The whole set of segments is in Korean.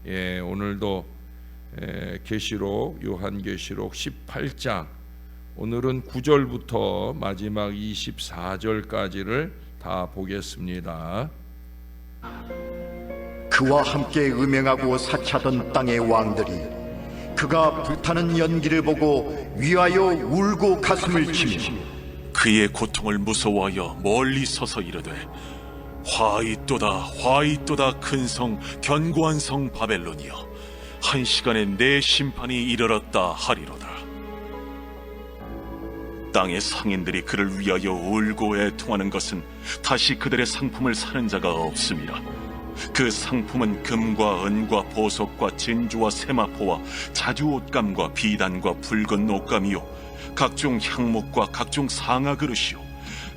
오늘도 계시록 요한계시록 18장 오늘은 9절부터 마지막 24절까지를 다 보겠습니다. 그와 함께 음행하고 사치하던 땅의 왕들이 그가 불타는 연기를 보고 위하여 울고 가슴을 치며 그의 고통을 무서워하여 멀리 서서 이르되 화이또다 화이또다 큰 성 견고한 성 바벨론이여 한 시간에 내 심판이 이르렀다 하리로다. 땅의 상인들이 그를 위하여 울고 애통하는 것은 다시 그들의 상품을 사는 자가 없음이라. 그 상품은 금과 은과 보석과 진주와 세마포와 자주 옷감과 비단과 붉은 옷감이요 각종 향목과 각종 상아 그릇이요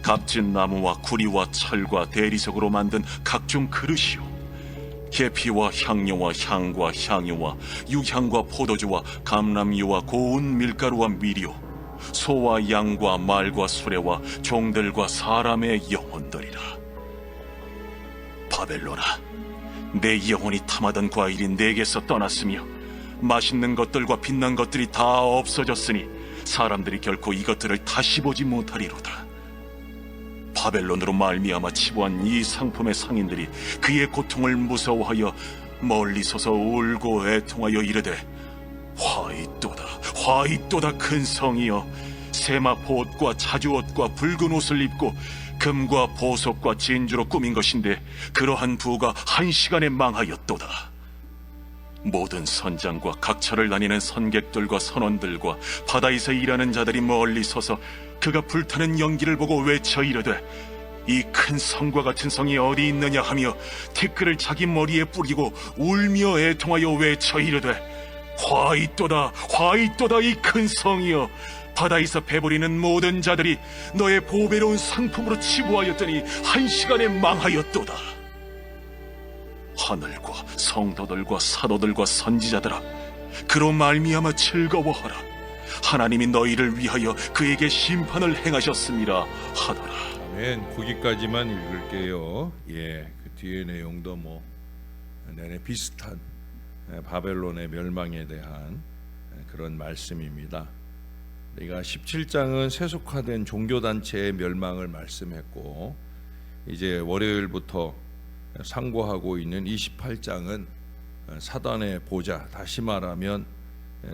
값진 나무와 구리와 철과 대리석으로 만든 각종 그릇이요 계피와 향료와 향과 향유와 유향과 포도주와 감람유와 고운 밀가루와 밀이요 소와 양과 말과 수레와 종들과 사람의 영혼들이라. 바벨론아, 내 영혼이 탐하던 과일이 내게서 떠났으며 맛있는 것들과 빛난 것들이 다 없어졌으니 사람들이 결코 이것들을 다시 보지 못하리로다. 바벨론으로 말미암아 치부한 이 상품의 상인들이 그의 고통을 무서워하여 멀리 서서 울고 애통하여 이르되 화이또다 화이또다 큰 성이여 세마포 옷과 자주 옷과 붉은 옷을 입고 금과 보석과 진주로 꾸민 것인데 그러한 부가 한 시간에 망하였도다. 모든 선장과 각처를 다니는 선객들과 선원들과 바다에서 일하는 자들이 멀리 서서 그가 불타는 연기를 보고 외쳐 이르되 이 큰 성과 같은 성이 어디 있느냐 하며 티끌을 자기 머리에 뿌리고 울며 애통하여 외쳐 이르되 화이또다 화이또다 이 큰 성이여 바다에서 배부리는 모든 자들이 너의 보배로운 상품으로 치부하였더니 한 시간에 망하였도다. 하늘과 성도들과 사도들과 선지자들아, 그로 말미암아 즐거워하라. 하나님이 너희를 위하여 그에게 심판을 행하셨습니다 하더라. 아멘. 거기까지만 읽을게요. 그 뒤에 내용도 내내 비슷한 바벨론의 멸망에 대한 그런 말씀입니다. 우리가 17장은 세속화된 종교단체의 멸망을 말씀했고, 이제 월요일부터 상고하고 있는 28장은 사단의 보좌, 다시 말하면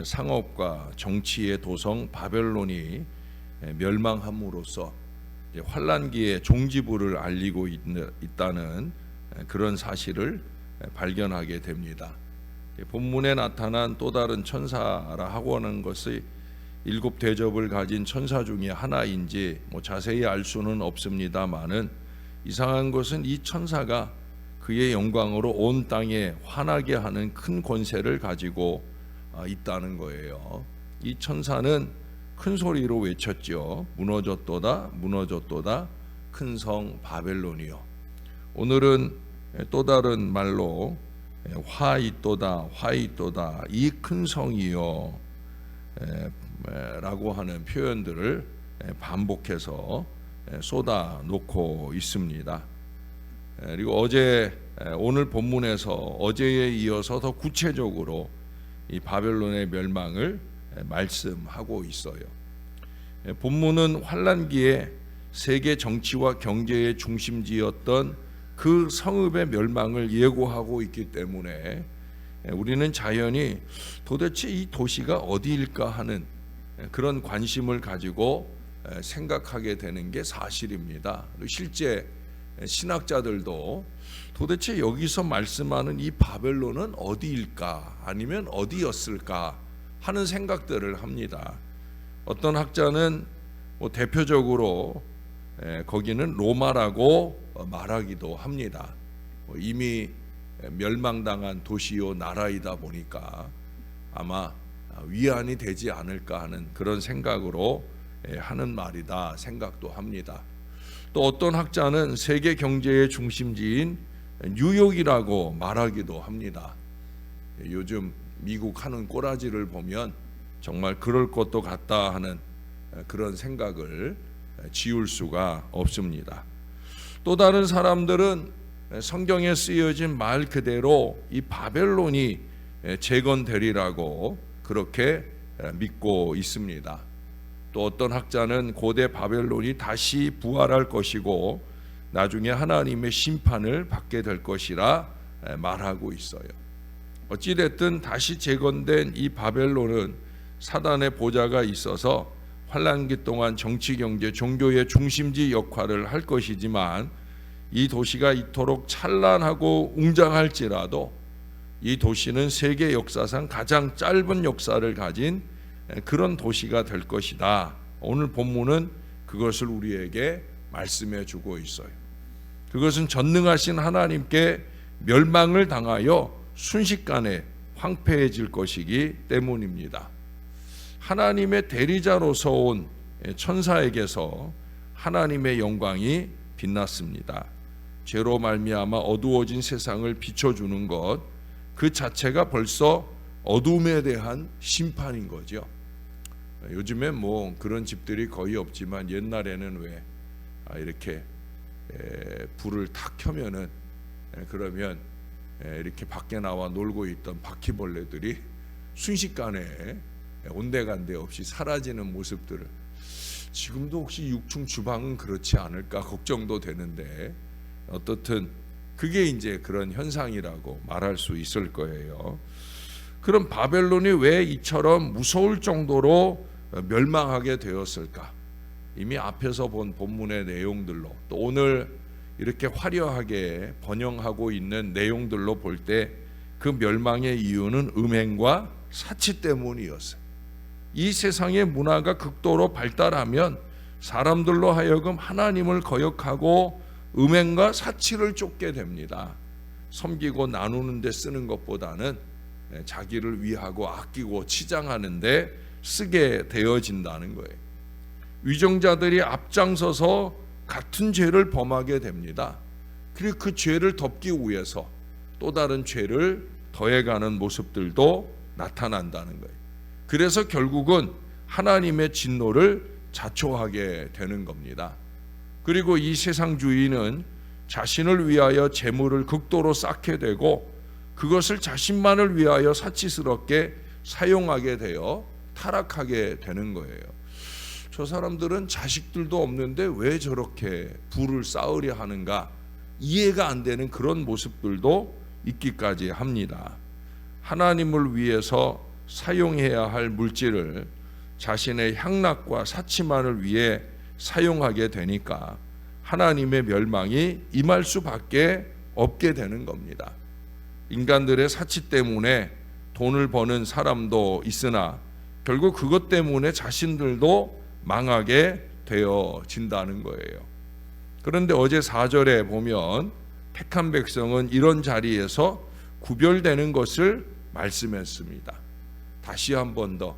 상업과 정치의 도성 바벨론이 멸망함으로써 환란기의 종지부를 알리고 있다는 그런 사실을 발견하게 됩니다. 본문에 나타난 또 다른 천사라 하고 하는 것이 7 대접을 가진 천사 중에 하나인지 자세히 알 수는 없습니다만은 이상한 것은 이 천사가 그의 영광으로 온 땅에 환하게 하는 큰 권세를 가지고 있다는 거예요. 이 천사는 큰 소리로 외쳤죠. 무너졌도다 무너졌도다 큰 성 바벨론이요. 오늘은 또 다른 말로 화이또다 화이또다 이 큰 성이요 라고 하는 표현들을 반복해서 쏟아놓고 있습니다. 그리고 오늘 본문에서 어제에 이어서 더 구체적으로 이 바벨론의 멸망을 말씀하고 있어요. 본문은 환란기에 세계 정치와 경제의 중심지였던 그 성읍의 멸망을 예고하고 있기 때문에 우리는 자연히 도대체 이 도시가 어디일까 하는 그런 관심을 가지고 생각하게 되는 게 사실입니다. 실제 신학자들도 도대체 여기서 말씀하는 이 바벨론은 어디일까 아니면 어디였을까 하는 생각들을 합니다. 어떤 학자는 대표적으로 거기는 로마라고 말하기도 합니다. 이미 멸망당한 도시요 나라이다 보니까 아마 위안이 되지 않을까 하는 그런 생각으로 하는 말이다 생각도 합니다. 또 어떤 학자는 세계 경제의 중심지인 뉴욕이라고 말하기도 합니다. 요즘 미국 하는 꼬라지를 보면 정말 그럴 것도 같다 하는 그런 생각을 지울 수가 없습니다. 또 다른 사람들은 성경에 쓰여진 말 그대로 이 바벨론이 재건되리라고 그렇게 믿고 있습니다. 또 어떤 학자는 고대 바벨론이 다시 부활할 것이고 나중에 하나님의 심판을 받게 될 것이라 말하고 있어요. 어찌됐든 다시 재건된 이 바벨론은 사단의 보좌가 있어서 환란기 동안 정치, 경제, 종교의 중심지 역할을 할 것이지만 이 도시가 이토록 찬란하고 웅장할지라도 이 도시는 세계 역사상 가장 짧은 역사를 가진 그런 도시가 될 것이다. 오늘 본문은 그것을 우리에게 말씀해 주고 있어요. 그것은 전능하신 하나님께 멸망을 당하여 순식간에 황폐해질 것이기 때문입니다. 하나님의 대리자로서 온 천사에게서 하나님의 영광이 빛났습니다. 죄로 말미암아 어두워진 세상을 비춰주는 것, 그 자체가 벌써 어둠에 대한 심판인 거죠. 요즘에 뭐 그런 집들이 거의 없지만 옛날에는 왜 이렇게 불을 탁 켜면은 그러면 이렇게 밖에 나와 놀고 있던 바퀴벌레들이 순식간에 온데간데 없이 사라지는 모습들을, 지금도 혹시 6층 주방은 그렇지 않을까 걱정도 되는데 어떻든 그게 이제 그런 현상이라고 말할 수 있을 거예요. 그럼 바벨론이 왜 이처럼 무서울 정도로 멸망하게 되었을까? 이미 앞에서 본 본문의 내용들로 또 오늘 이렇게 화려하게 번영하고 있는 내용들로 볼 때 그 멸망의 이유는 음행과 사치 때문이었어요. 이 세상의 문화가 극도로 발달하면 사람들로 하여금 하나님을 거역하고 음행과 사치를 쫓게 됩니다. 섬기고 나누는 데 쓰는 것보다는 자기를 위하고 아끼고 치장하는 데 쓰게 되어진다는 거예요. 위정자들이 앞장서서 같은 죄를 범하게 됩니다. 그리고 그 죄를 덮기 위해서 또 다른 죄를 더해가는 모습들도 나타난다는 거예요. 그래서 결국은 하나님의 진노를 자초하게 되는 겁니다. 그리고 이 세상주의는 자신을 위하여 재물을 극도로 쌓게 되고 그것을 자신만을 위하여 사치스럽게 사용하게 되어 타락하게 되는 거예요. 저 사람들은 자식들도 없는데 왜 저렇게 부를 쌓으려 하는가, 이해가 안 되는 그런 모습들도 있기까지 합니다. 하나님을 위해서 사용해야 할 물질을 자신의 향락과 사치만을 위해 사용하게 되니까 하나님의 멸망이 임할 수밖에 없게 되는 겁니다. 인간들의 사치 때문에 돈을 버는 사람도 있으나 결국 그것 때문에 자신들도 망하게 되어진다는 거예요. 그런데 어제 4절에 보면 택한 백성은 이런 자리에서 구별되는 것을 말씀했습니다. 다시 한 번 더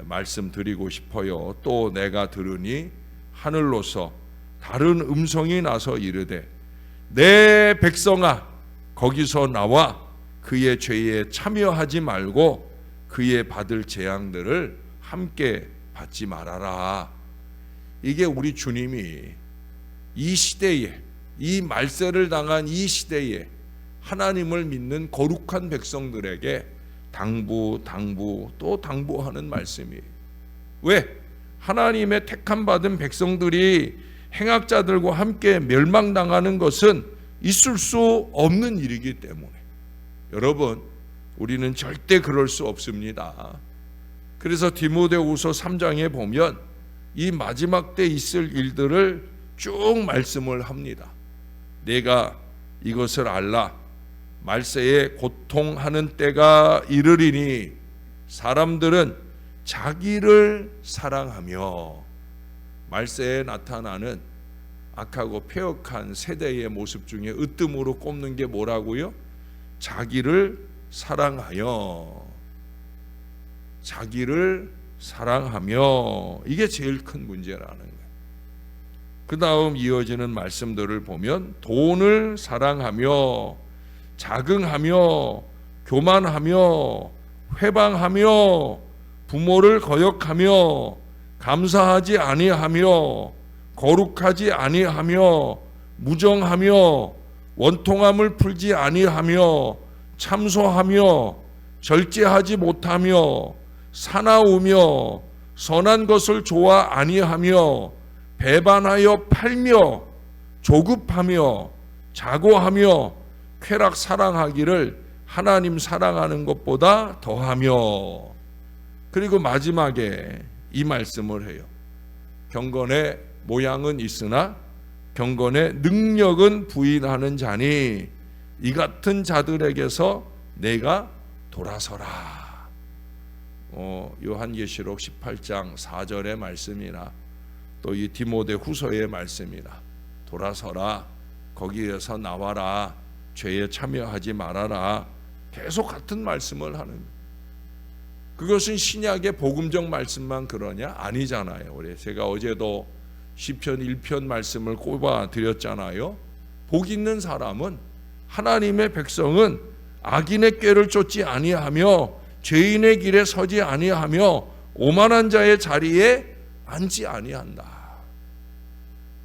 말씀드리고 싶어요. 또 내가 들으니 하늘로서 다른 음성이 나서 이르되 내 백성아 거기서 나와 그의 죄에 참여하지 말고 그의 받을 재앙들을 함께 받지 말아라. 이게 우리 주님이 이 시대에, 이 말세를 당한 이 시대에 하나님을 믿는 거룩한 백성들에게 당부 또 당부하는 말씀이에요. 왜? 하나님의 택함 받은 백성들이 행악자들과 함께 멸망당하는 것은 있을 수 없는 일이기 때문에 여러분, 우리는 절대 그럴 수 없습니다. 그래서 디모데후서 3장에 보면 이 마지막 때 있을 일들을 쭉 말씀을 합니다. 내가 이것을 알라. 말세에 고통하는 때가 이르리니 사람들은 자기를 사랑하며, 말세에 나타나는 악하고 폐역한 세대의 모습 중에 으뜸으로 꼽는 게 뭐라고요? 자기를 사랑하여, 자기를 사랑하며, 이게 제일 큰 문제라는 거예요. 그 다음 이어지는 말씀들을 보면 돈을 사랑하며, 자긍하며, 교만하며, 회방하며, 부모를 거역하며, 감사하지 아니하며, 거룩하지 아니하며, 무정하며, 원통함을 풀지 아니하며 참소하며 절제하지 못하며 사나우며 선한 것을 좋아 아니하며 배반하여 팔며 조급하며 자고하며 쾌락 사랑하기를 하나님 사랑하는 것보다 더하며. 그리고 마지막에 이 말씀을 해요. 경건의 모양은 있으나 경건의 능력은 부인하는 자니 이 같은 자들에게서 내가 돌아서라. 요한계시록 18장 4절의 말씀이나 또 이 디모데 후서의 말씀이나 돌아서라, 거기에서 나와라, 죄에 참여하지 말아라, 계속 같은 말씀을 하는 거예요. 그것은 신약의 복음적 말씀만 그러냐? 아니잖아요. 우리 제가 어제도 시편 1편 말씀을 꼽아 드렸잖아요. 복 있는 사람은, 하나님의 백성은 악인의 꾀를 쫓지 아니하며 죄인의 길에 서지 아니하며 오만한 자의 자리에 앉지 아니한다.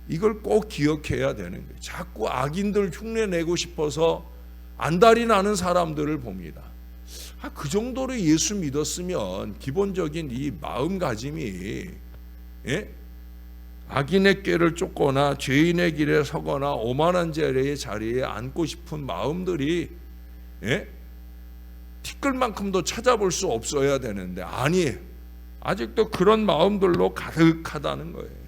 이걸 꼭 기억해야 되는 거예요. 자꾸 악인들 흉내내고 싶어서 안달이 나는 사람들을 봅니다. 그 정도로 예수 믿었으면 기본적인 이 마음가짐이, 악인의 꾀를 쫓거나 죄인의 길에 서거나 오만한 자의 자리에 앉고 싶은 마음들이 티끌만큼도 찾아볼 수 없어야 되는데, 아니, 아직도 그런 마음들로 가득하다는 거예요.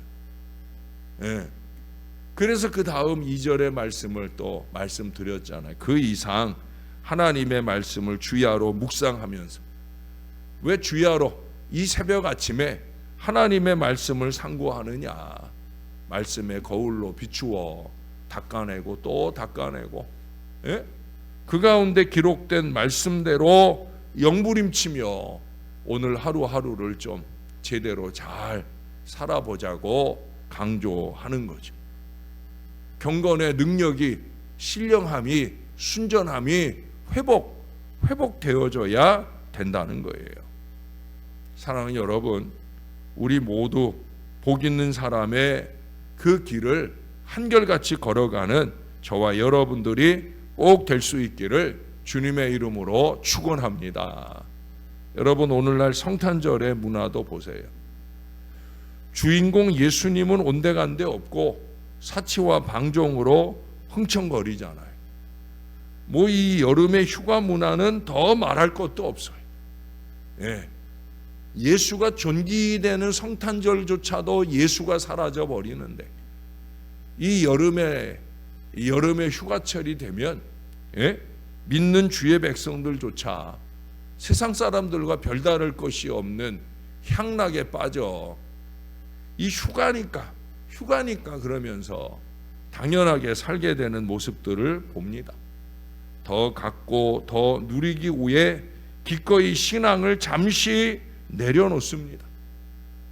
그래서 그 다음 2절의 말씀을 또 말씀드렸잖아요. 그 이상 하나님의 말씀을 주야로 묵상하면서. 왜 주야로? 이 새벽 아침에 하나님의 말씀을 상고하느냐? 말씀의 거울로 비추어 닦아내고 또 닦아내고, 그 가운데 기록된 말씀대로 영부림치며 오늘 하루하루를 좀 제대로 잘 살아보자고 강조하는 거죠. 경건의 능력이, 신령함이, 순전함이 회복되어져야 된다는 거예요. 사랑하는 여러분, 우리 모두 복 있는 사람의 그 길을 한결같이 걸어가는 저와 여러분들이 꼭 될 수 있기를 주님의 이름으로 축원합니다. 여러분, 오늘날 성탄절의 문화도 보세요. 주인공 예수님은 온데간데 없고 사치와 방종으로 흥청거리잖아요. 이 여름의 휴가 문화는 더 말할 것도 없어요. 예수가 존귀되는 성탄절조차도 예수가 사라져 버리는데, 이 여름의 휴가철이 되면 믿는 주의 백성들조차 세상 사람들과 별다를 것이 없는 향락에 빠져 이 휴가니까 그러면서 당연하게 살게 되는 모습들을 봅니다. 더 갖고 더 누리기 위해 기꺼이 신앙을 잠시 내려놓습니다.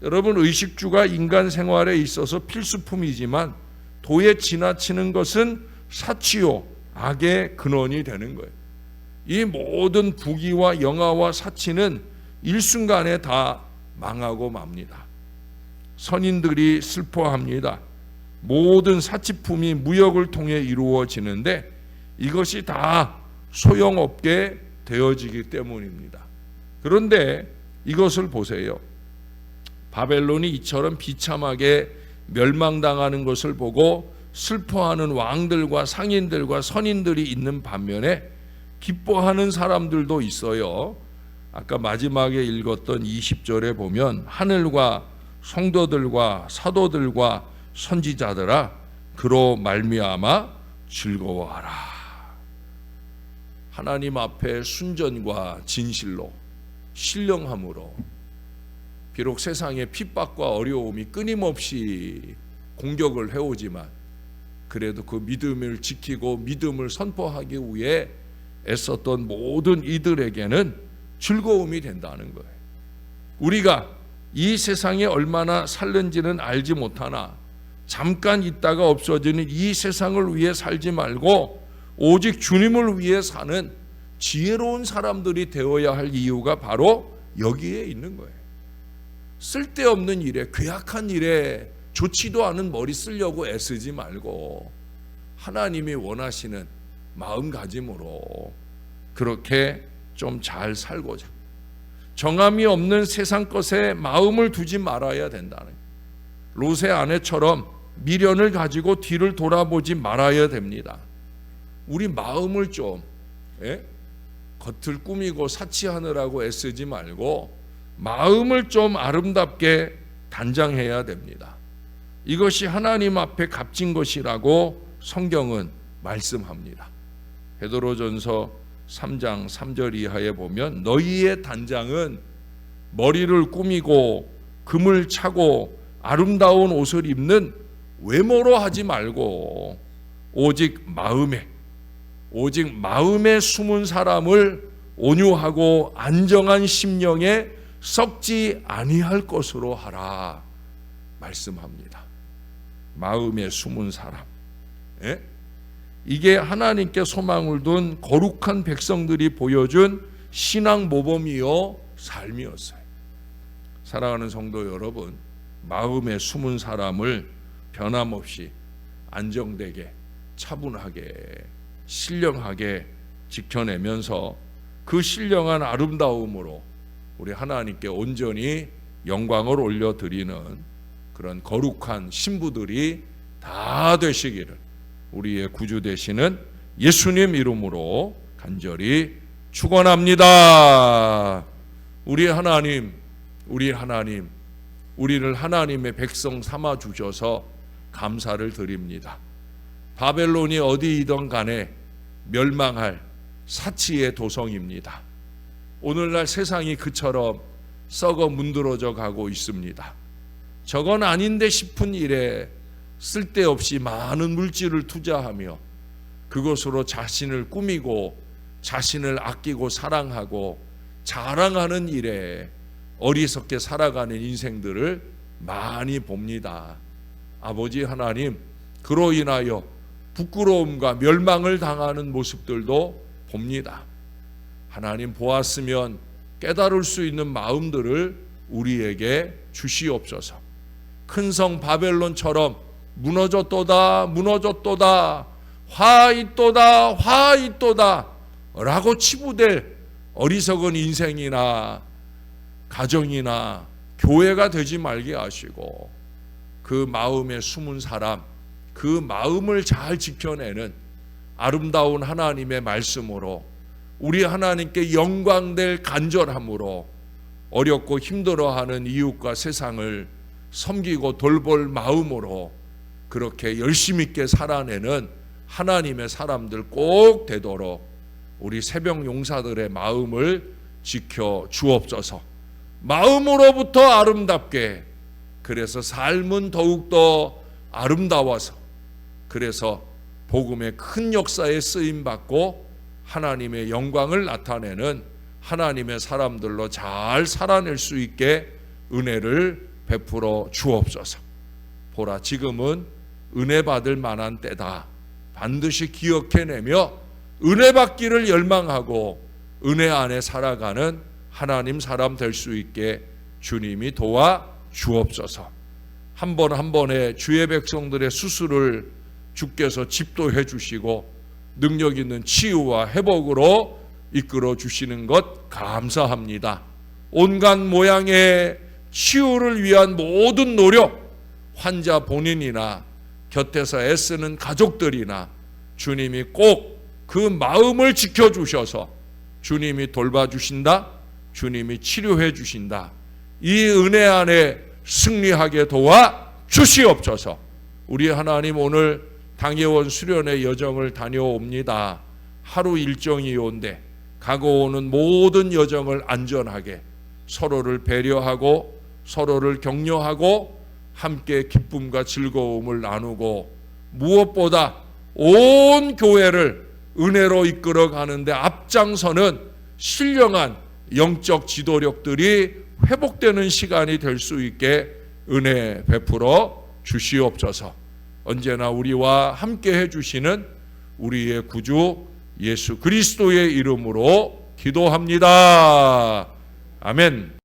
여러분, 의식주가 인간 생활에 있어서 필수품이지만 도에 지나치는 것은 사치요, 악의 근원이 되는 거예요. 이 모든 부귀와 영화와 사치는 일순간에 다 망하고 맙니다. 선인들이 슬퍼합니다. 모든 사치품이 무역을 통해 이루어지는데 이것이 다 소용없게 되어지기 때문입니다. 그런데 이것을 보세요. 바벨론이 이처럼 비참하게 멸망당하는 것을 보고 슬퍼하는 왕들과 상인들과 선인들이 있는 반면에 기뻐하는 사람들도 있어요. 아까 마지막에 읽었던 20절에 보면 하늘과 성도들과 사도들과 선지자들아, 그로 말미암아 즐거워하라. 하나님 앞에 순전과 진실로, 신령함으로, 비록 세상의 핍박과 어려움이 끊임없이 공격을 해오지만 그래도 그 믿음을 지키고 믿음을 선포하기 위해 애썼던 모든 이들에게는 즐거움이 된다는 거예요. 우리가 이 세상에 얼마나 살는지는 알지 못하나 잠깐 있다가 없어지는 이 세상을 위해 살지 말고 오직 주님을 위해 사는 지혜로운 사람들이 되어야 할 이유가 바로 여기에 있는 거예요. 쓸데없는 일에, 괴악한 일에 좋지도 않은 머리 쓰려고 애쓰지 말고 하나님이 원하시는 마음가짐으로 그렇게 좀 잘 살고자, 정함이 없는 세상 것에 마음을 두지 말아야 된다는, 롯의 아내처럼 미련을 가지고 뒤를 돌아보지 말아야 됩니다. 우리 마음을 좀 겉을 꾸미고 사치하느라고 애쓰지 말고 마음을 좀 아름답게 단장해야 됩니다. 이것이 하나님 앞에 값진 것이라고 성경은 말씀합니다. 베드로전서 3장 3절 이하에 보면 너희의 단장은 머리를 꾸미고 금을 차고 아름다운 옷을 입는 외모로 하지 말고 오직 마음에 숨은 사람을 온유하고 안정한 심령에 썩지 아니할 것으로 하라 말씀합니다. 마음에 숨은 사람, 이게 하나님께 소망을 둔 거룩한 백성들이 보여준 신앙 모범이요 삶이었어요. 사랑하는 성도 여러분, 마음에 숨은 사람을 변함없이 안정되게, 차분하게, 신령하게 지켜내면서 그 신령한 아름다움으로 우리 하나님께 온전히 영광을 올려드리는 그런 거룩한 신부들이 다 되시기를 우리의 구주 되시는 예수님 이름으로 간절히 축원합니다. 우리 하나님, 우리를 하나님의 백성 삼아 주셔서 감사를 드립니다. 바벨론이 어디이든 간에 멸망할 사치의 도성입니다. 오늘날 세상이 그처럼 썩어 문드러져 가고 있습니다. 저건 아닌데 싶은 일에 쓸데없이 많은 물질을 투자하며 그것으로 자신을 꾸미고 자신을 아끼고 사랑하고 자랑하는 일에 어리석게 살아가는 인생들을 많이 봅니다. 아버지 하나님, 그로 인하여 부끄러움과 멸망을 당하는 모습들도 봅니다. 하나님, 보았으면 깨달을 수 있는 마음들을 우리에게 주시옵소서. 큰 성 바벨론처럼 무너졌도다 화있도다 라고 치부될 어리석은 인생이나 가정이나 교회가 되지 말게 하시고 그 마음에 숨은 사람, 그 마음을 잘 지켜내는 아름다운 하나님의 말씀으로 우리 하나님께 영광될 간절함으로 어렵고 힘들어하는 이웃과 세상을 섬기고 돌볼 마음으로 그렇게 열심 있게 살아내는 하나님의 사람들 꼭 되도록 우리 새벽 용사들의 마음을 지켜 주옵소서. 마음으로부터 아름답게, 그래서 삶은 더욱더 아름다워서, 그래서 복음의 큰 역사에 쓰임받고 하나님의 영광을 나타내는 하나님의 사람들로 잘 살아낼 수 있게 은혜를 베풀어 주옵소서. 보라, 지금은 은혜 받을 만한 때다. 반드시 기억해내며 은혜 받기를 열망하고 은혜 안에 살아가는 하나님 사람 될 수 있게 주님이 도와 주옵소서. 한 번 한 번의 주의 백성들의 수술을 주께서 집도해 주시고 능력 있는 치유와 회복으로 이끌어 주시는 것 감사합니다. 온갖 모양의 치유를 위한 모든 노력, 환자 본인이나 곁에서 애쓰는 가족들이나 주님이 꼭 그 마음을 지켜주셔서 주님이 돌봐주신다, 주님이 치료해 주신다, 이 은혜 안에 승리하게 도와 주시옵소서. 우리 하나님, 오늘 당예원 수련회 여정을 다녀옵니다. 하루 일정이 온데 가고 오는 모든 여정을 안전하게 서로를 배려하고 서로를 격려하고 함께 기쁨과 즐거움을 나누고 무엇보다 온 교회를 은혜로 이끌어 가는데 앞장서는 신령한 영적 지도력들이 회복되는 시간이 될 수 있게 은혜 베풀어 주시옵소서. 언제나 우리와 함께 해주시는 우리의 구주 예수 그리스도의 이름으로 기도합니다. 아멘.